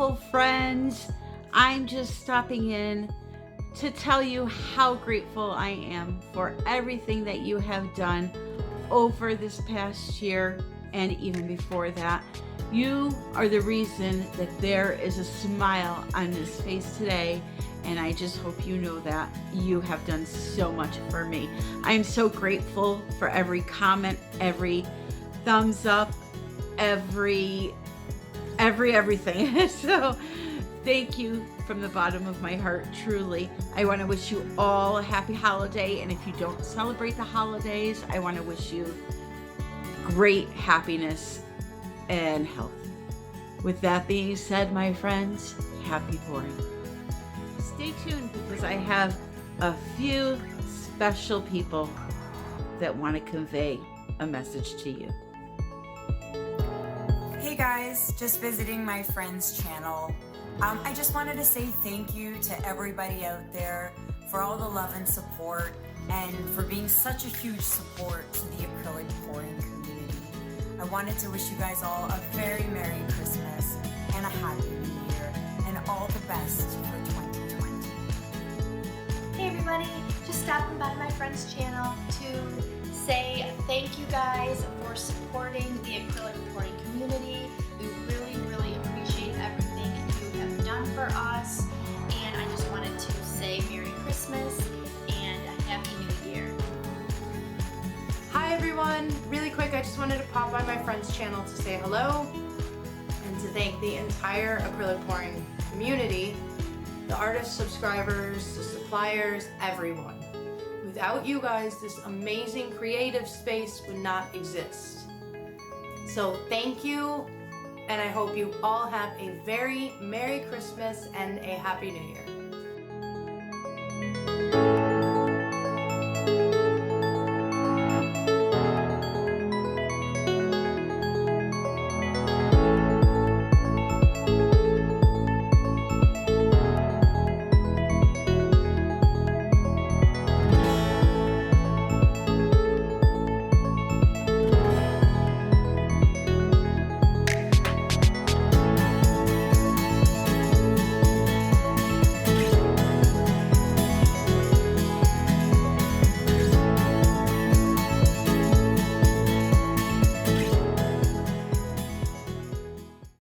beautiful friends. I'm just stopping in to tell you how grateful I am for everything that you have done over this past year and even before that. You are the reason that there is a smile on this face today, and I just hope you know that you have done so much for me. I am so grateful for every comment, every thumbs up, everything. So thank you from the bottom of my heart, truly. I want to wish you all a happy holiday, and if you don't celebrate the holidays, I want to wish you great happiness and health. With that being said, my friends, happy pouring. Stay tuned because I have a few special people that want to convey a message to you. Hey guys, just visiting my friend's channel. I just wanted to say thank you to everybody out there for all the love and support and for being such a huge support to the acrylic pouring community. I wanted to wish you guys all a very Merry Christmas and a Happy New Year and all the best for 2020. Hey everybody, just stopping by my friend's channel to say thank you guys for supporting the acrylic pouring community. We really appreciate everything you have done for us, and I just wanted to say Merry Christmas and a Happy New Year. Hi everyone, really quick, I just wanted to pop by my friend's channel to say hello and to thank the entire acrylic pouring community, the artists, subscribers, the suppliers, everyone. Without you guys, this amazing creative space would not exist. So thank you, and I hope you all have a very Merry Christmas and a Happy New Year.